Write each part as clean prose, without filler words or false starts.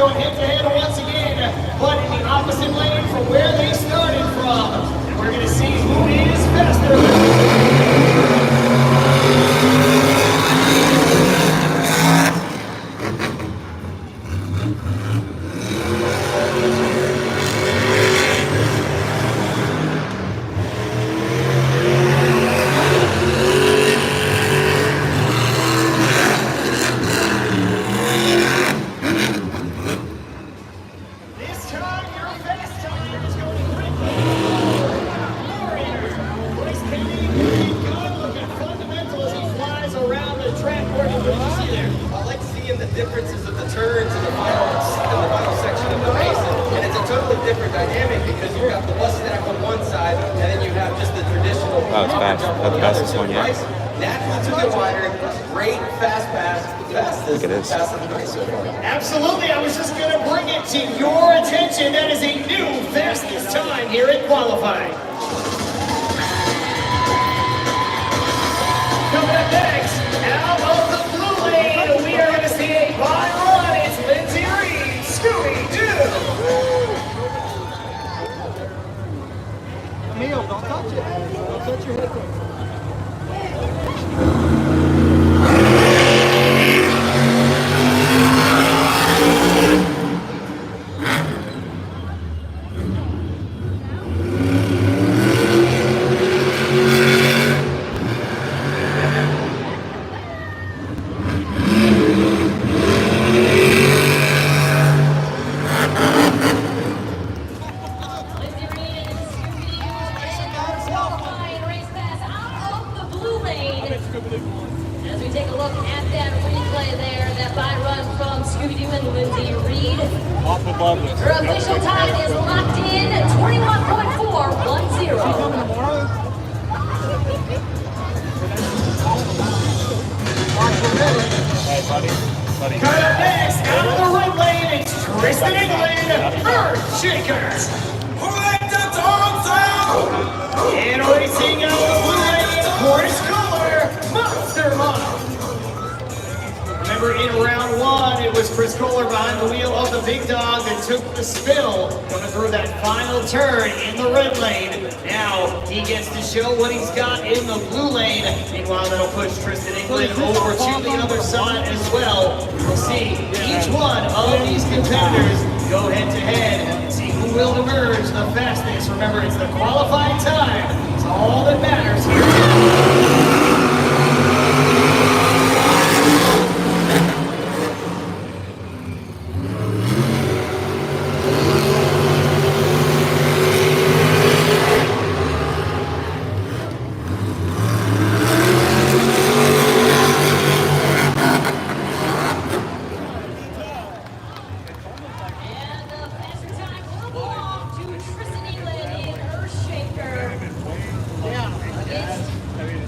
going head-to-head once again, but in the opposite lane from where they started from. And we're going to see who is faster. Differences of the turns in the final section of the race, and it's a totally different dynamic because you've got the bus stack on one side, and then you have just the traditional. Oh, it's fast. That's the fastest one yet. Naturally took it wider, great fast pass, fastest. Look at this. Fastest of the race so far. Absolutely, I was just going to bring it to your attention. That is a new fastest time here at qualifying. Coming up next, out of the blue lane, we are going to see a by run. It's Lindsay Reed, Scooby-Doo. Neil, don't touch it. Don't touch your headphones. As we take a look at that replay there, that by run from Scooby-Doo and Lindsay Reed. Her official time is locked in at 21.410. Hey, buddy. Coming up next, out of the red lane, it's Tristan England, Earthshaker. And racing out of the blue lane, Chris Kohler, Monster Mom. Remember in round one, it was Chris Kohler behind the wheel of the big dog that took the spill, coming through that final turn in the red lane. Now he gets to show what he's got in the blue lane. Meanwhile, that'll push Tristan England over to the other side as well. We'll see each one of these competitors go head-to-head and see who will emerge the fastest. Remember, it's the qualifying time. It's all that matters here.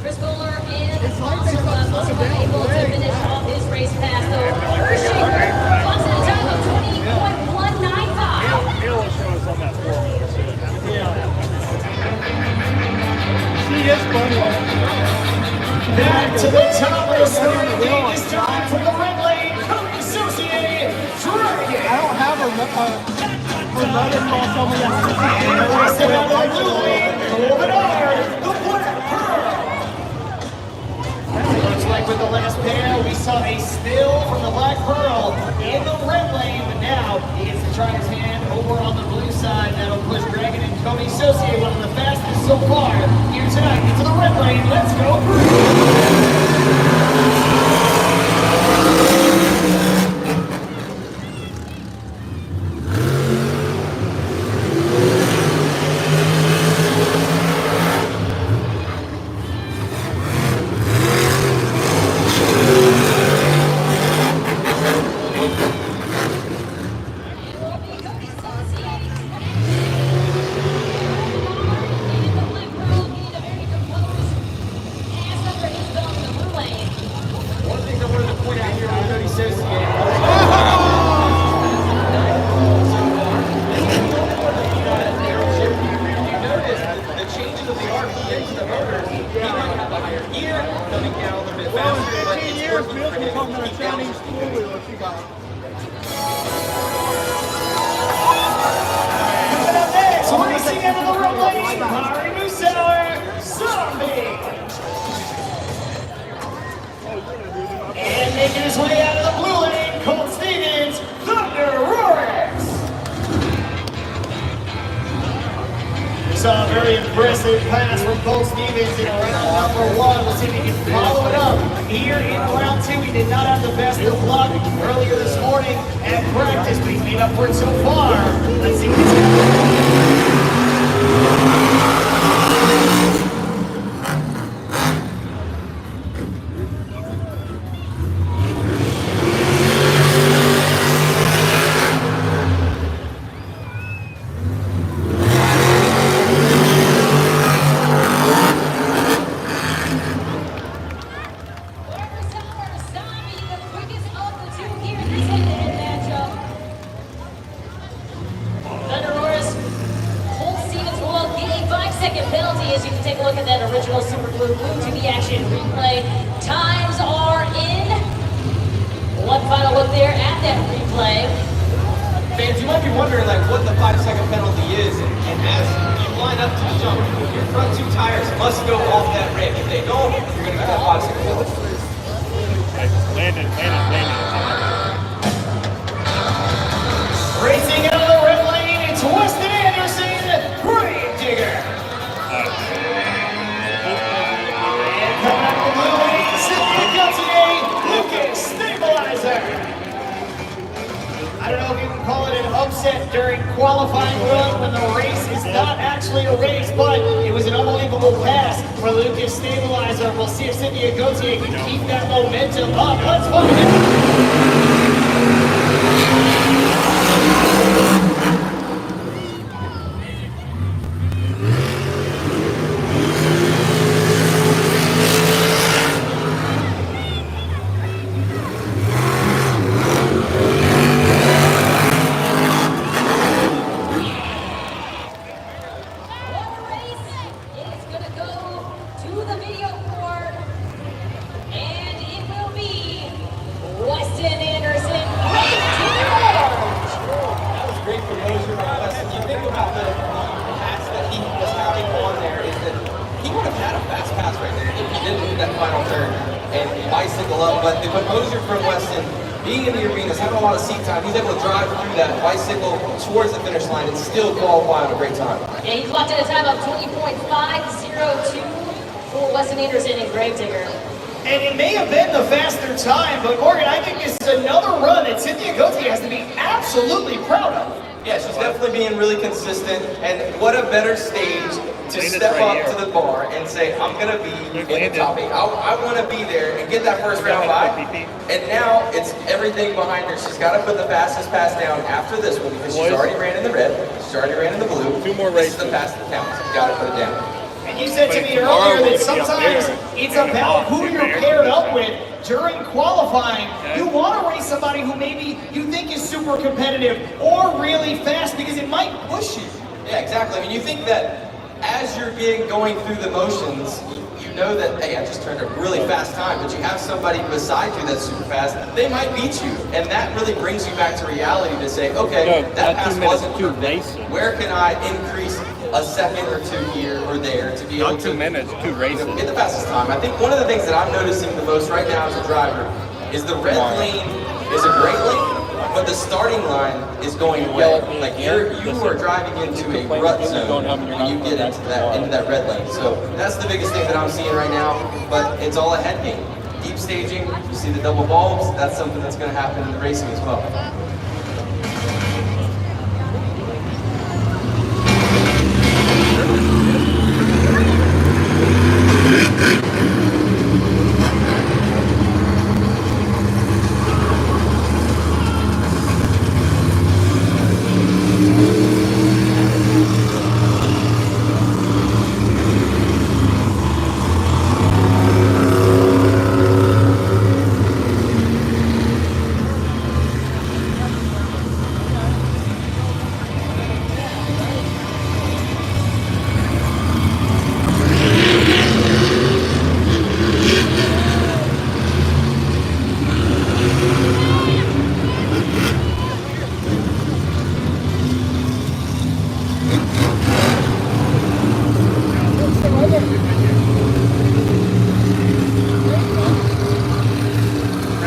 Chris Kohler and Monster Mom also able to finish off his race pass. So Earthshaker clocks in a time of 20.195. Neil will show us on that floor. She is funny. Back to the top of the starting gate this time from the red lane, Associated Dragon. I don't have a mother call someone else. And racing out of the blue lane, Golden Hard, the Black Pearl. Looks like with the last pair, we saw a spill from the Black Pearl in the red lane, but now he gets to try his hand over on the blue side. That'll push Dragon and Cody Associate, one of the fastest so far here tonight. Into the red lane, let's go. Years, Milton told me a Chinese school we got. Zombie. And making his way out of the blue lane, Colt Stevens, Thunder Rorex. We saw a very impressive pass from Colt Stevens in round number 1. We'll see if he can follow it up here in round 2. He did not have the best of luck earlier this morning at practice, but he's made up for it so far. Let's see what he's got. Penalty, as you can take a look at that original Super Blue TV action replay. Times are in. One final look there at that replay. Fans, you might be wondering like what the 5-second penalty is, and as you line up to the jump, your front 2 tires must go off that ramp. If they don't, you're going to get that 5-second penalty. Landon. Racing out of the red lane, it's Weston Anderson, Grave Digger. And coming up the blue lane, Cynthia Lucas Stabilizer. I don't know if you can call it an upset during qualifying run when the race is not actually a race, but it was an unbelievable pass for Lucas Stabilizer. We'll see if Cynthia Gauthier can keep that momentum up. Let's find out. Bicycle up, but the composer from Weston, being in the arenas, having a lot of seat time, he's able to drive through that bicycle towards the finish line and still qualify on a great time. Yeah, he clocked in a time of 20.502 for Weston Anderson and Grave Digger. And it may have been the faster time, but Morgan, I think this is another run that Cynthia Gauthier has to be absolutely proud of. Yeah, she's definitely being really consistent, and what a better stage to step up to the bar and say, I'm going to be in the top 8. I want to be there and get that first round by. And now it's everything behind her. She's got to put the fastest pass down after this one because she's already ran in the red, she's already ran in the blue. 2 more This races. is the pass that counts. You got to put it down. And you said to me earlier that sometimes it's about who you're paired up with during qualifying. You want to race somebody who maybe you think is super competitive or really fast because it might push you. Yeah, exactly. I mean, you think that as you're going through the motions, you know that, hey, I just turned a really fast time, but you have somebody beside you that's super fast, they might beat you. And that really brings you back to reality to say, okay, that pass wasn't perfect. Where can I increase a second or 2 here or there to be able to 2 minutes, 2 races. get the fastest time? I think one of the things that I'm noticing the most right now as a driver is the red lane is a great lane, but the starting line is going away. Like you are driving into a rut zone when you get into that red lane. So that's the biggest thing that I'm seeing right now. But it's all a head game. Deep staging, you see the double bulbs. That's something that's going to happen in the racing as well.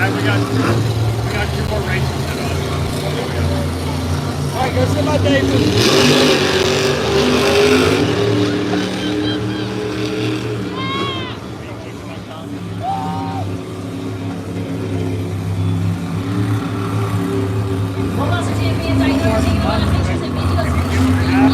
right, we got 2 more races set up. All right, go sit by David. Well, Monster Champions, I know you're taking a lot of pictures and videos for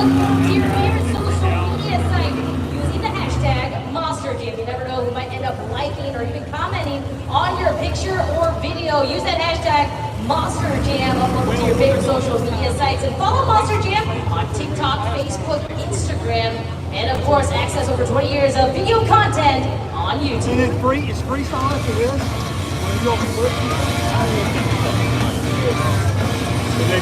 upload to your favorite social media site using the hashtag MonsterJam. You never know who might end up liking or even commenting on your picture or video. Use that hashtag MonsterJam, upload it to your favorite social media sites, and follow MonsterJam on TikTok, Facebook, Instagram, and of course, access over 20 years of video content on YouTube. And it's freestyle after this. You go flip. So they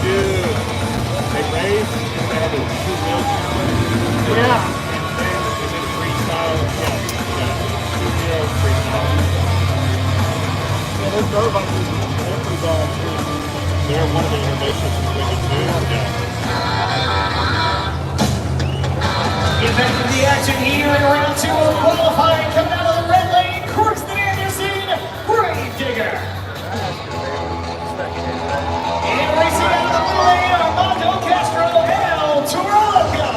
race, and they have a 2-wheel challenge. Yeah. And then freestyle, yeah, 2-wheel freestyle. Yeah, there's dirt bikes. They're pretty bad too. They're one of the innovations between the two. Yeah. Get back to the action here in round 2 of qualifying. Coming out of the red lane, Crookston Anderson, Grave Digger. And racing out of the blue lane, Armando Castro, El Toroca.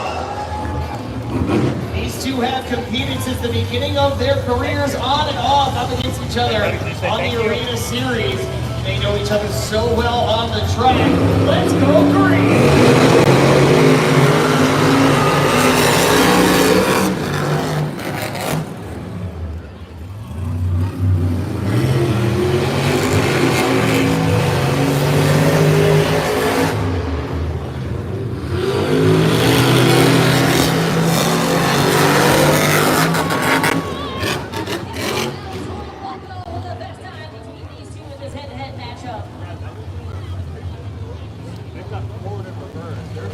These two have competed since the beginning of their careers, on and off, up against each other on the Arena Series. They know each other so well on the track. Let's go green! The best time between these two in this head-to-head matchup. They've got 4 different birds. They're so...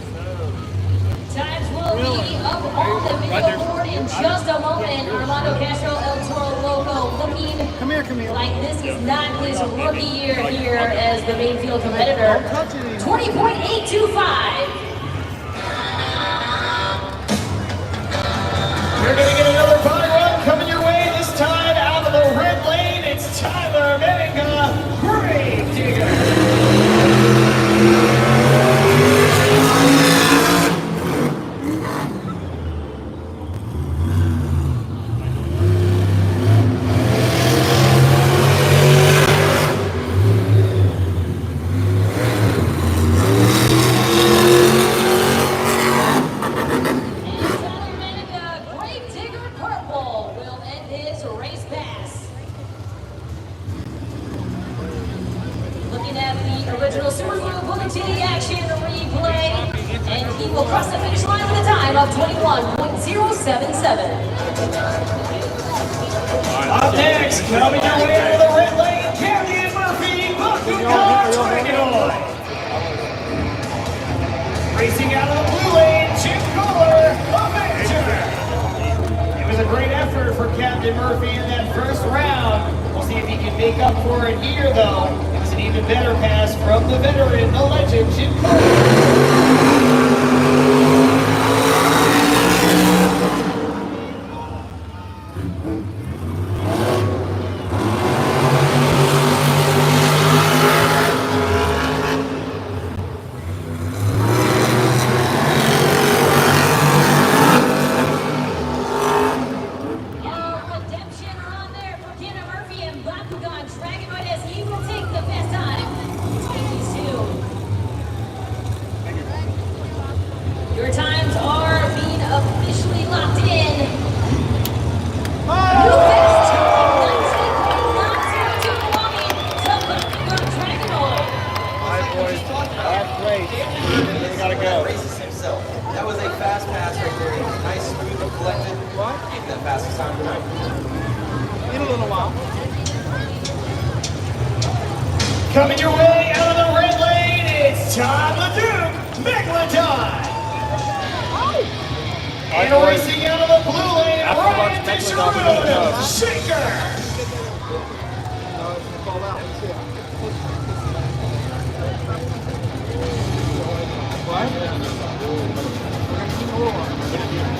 Times will be up on the video board in just a moment. Armando Castro, El Toro Loco, looking Come here. like this is not his rookie year here as the main field competitor. 20.825. You're going to get another body run coming your way, this time out of the red lane. It's Tyler Manga, Grave Digger. Grave Digger Purple will end his race pass. Looking at the original Super Bowl Bugatti action replay, and he will cross the finish line with a time of 21.077. Up next, coming your way out of the red lane, Camden Murphy, Bakugan Dragonoid. Racing out of the blue lane, Jim Kohler, Avenger. It was a great effort for Captain Murphy in that first round. We'll see if he can make up for it here, though. It was an even better pass from the veteran, the legend, Jim Kohler. Redemption run there for Captain Murphy and Bakugan Dragonoid as he will take the best time between these two. Your times are being officially locked in. New best time, 19.902 belonging to Bakugan Dragonoid. Alright, boys. Last race. We gotta go. Races himself. That was a fast pass right there. It was nice, smooth, and collected. What? Gave that fastest time tonight. In a little while. Coming your way out of the red lane, it's Todd LeDuc, Megalodon. And racing out of the blue lane, Ryan Fisher, Shaker. Fall out. What?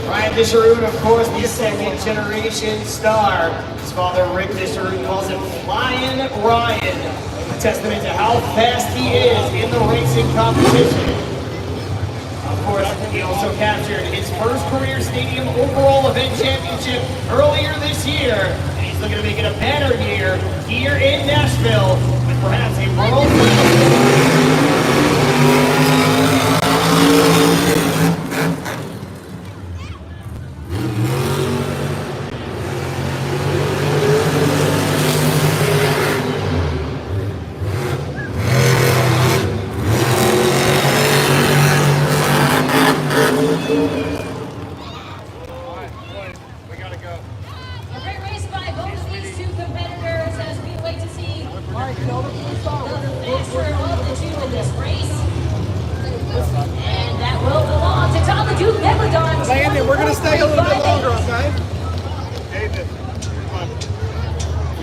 Ryan Chad Disharoon, of course, the second generation star. His father, Rick Disharoon, calls him Flying Ryan, a testament to how fast he is in the racing competition. Of course, he also captured his first career stadium overall event championship earlier this year. And he's looking to make it a banner year here in Nashville with perhaps a world. We're going to stay a little bit longer, okay?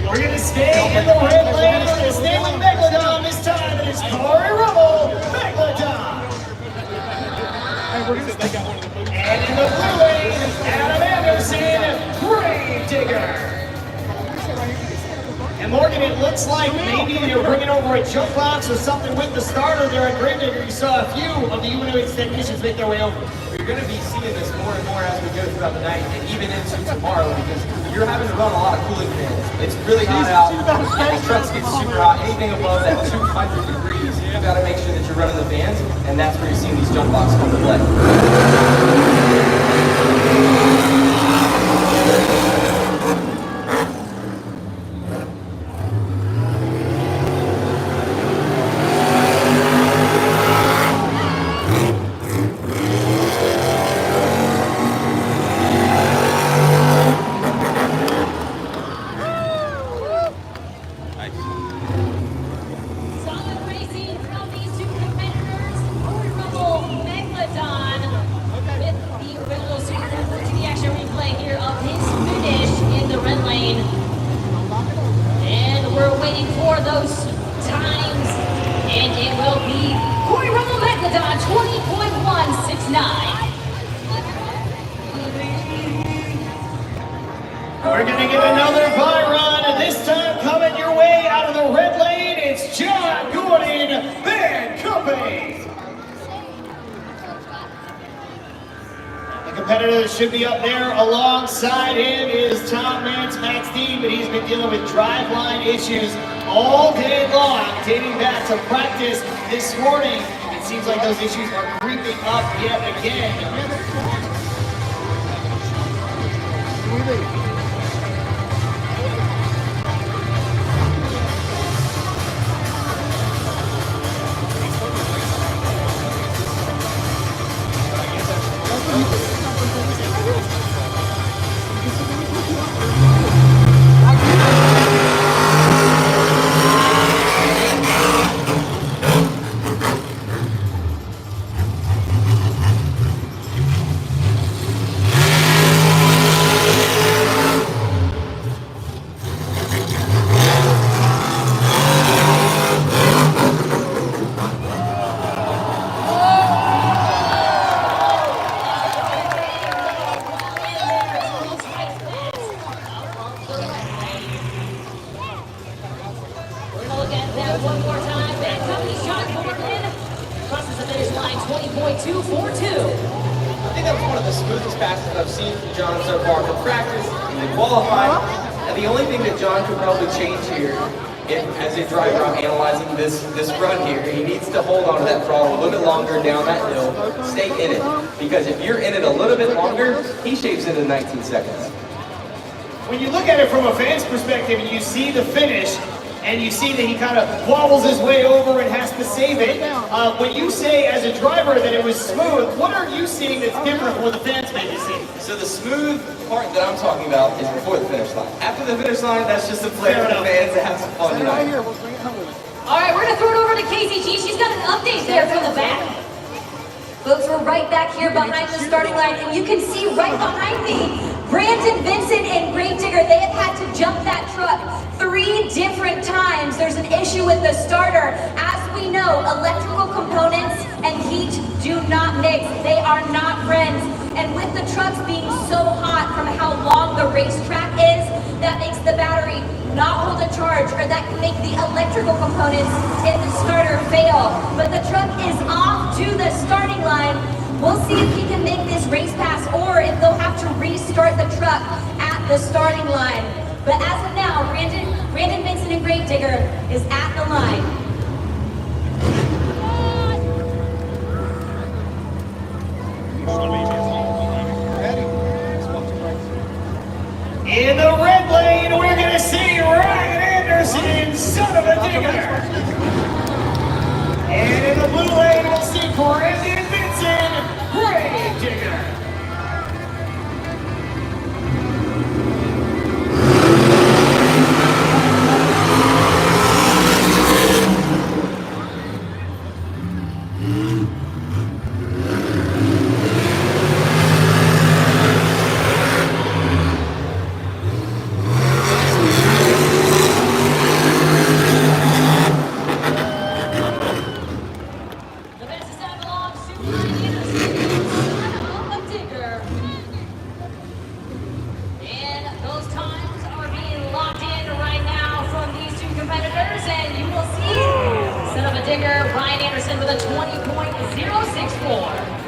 We're going to stay in the red lane. We're going to stay with Megalodon this time. It is Corey Rummel, Megalodon. And in the blue lane, Adam Anderson, Gravedigger. And Morgan, it looks like maybe you're bringing over a jump box or something with the starter there at Gravedigger. You saw a few of the UNOX technicians make their way over. You're going to be seeing this more and more as we go throughout the night and even into tomorrow because you're having to run a lot of cooling fans. It's really hot out. The trucks get super hot. Anything above that 200 degrees, you've got to make sure that you're running the fans, and that's where you're seeing these jump boxes come to play. We're going to get another Byron, and this time coming your way out of the red lane, it's John Gordon Van Company. The competitor that should be up there alongside him is Tom Mance, Max Dean, but he's been dealing with driveline issues all day long, dating back to practice this morning. It seems like those issues are creeping up yet again. One more time, Van Company's John Gordon crosses the finish line 20.242. I think that was one of the smoothest passes I've seen from John so far for practice and qualifying. And the only thing that John could probably change here, as a driver, I'm analyzing this run here, he needs to hold on to that throttle a little bit longer down that hill, stay in it. Because if you're in it a little bit longer, he shaves into 19 seconds. When you look at it from a fan's perspective and you see the finish, and you see that he kind of wobbles his way over and has to save it. When you say as a driver that it was smooth, what are you seeing that's different from what the fans may be seeing? So the smooth part that I'm talking about is before the finish line. After the finish line, that's just a play for the fans to have some fun tonight. All right, we're going to throw it over to KZG. She's got an update there from the back. Folks, we're right back here behind the starting line, and you can see right behind me, Brandon, Vincent, and Gravedigger, they have had to jump that truck 3 different times. There's an issue with the starter. As we know, electrical components and heat do not mix. They are not friends. And with the trucks being so hot from how long the racetrack is, that makes the battery not hold a charge, or that can make the electrical components in the starter fail. But the truck is off to the starting line. We'll see if he can make this race pass, or if they'll have to restart the truck at the starting line. But as of now, Brandon Vincent and Gravedigger is at the line. In the red lane, we're going to see Ryan Anderson, son of a digger. And in the blue lane, we'll see Brandon Vincent, Grave Digger. The fastest time belongs to Ryan Anderson, son of a digger. And those times are being locked in right now from these two competitors, and you will see son of a digger, Ryan Anderson with a 20.064.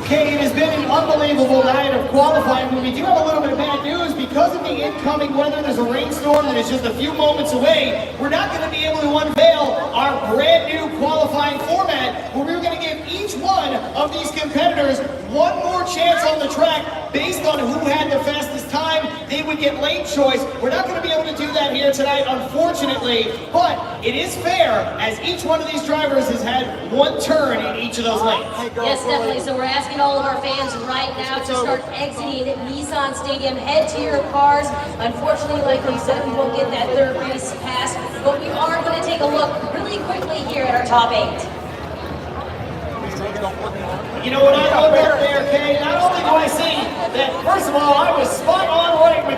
Okay, it has been an unbelievable night of qualifying, but we do have a little bit of bad news. Because of the incoming weather, there's a rainstorm that is just a few moments away. We're not going to be able to unveil our brand new qualifying format, where we're going to give each one of these competitors one more chance on the track based on who had the fastest time. They would get lane choice. We're not going to be able to do that here tonight, unfortunately, but it is fair, as each one of these drivers has had one turn in each of those lanes. Yes, definitely. So we're asking all of our fans right now to start exiting Nissan Stadium. Head to your cars. Unfortunately, like we said, we won't get that third race pass, but we are going to take a look really quickly here at our top 8. You know what I love up there, Kay? Not only do I see that, first of all, I was spot on running with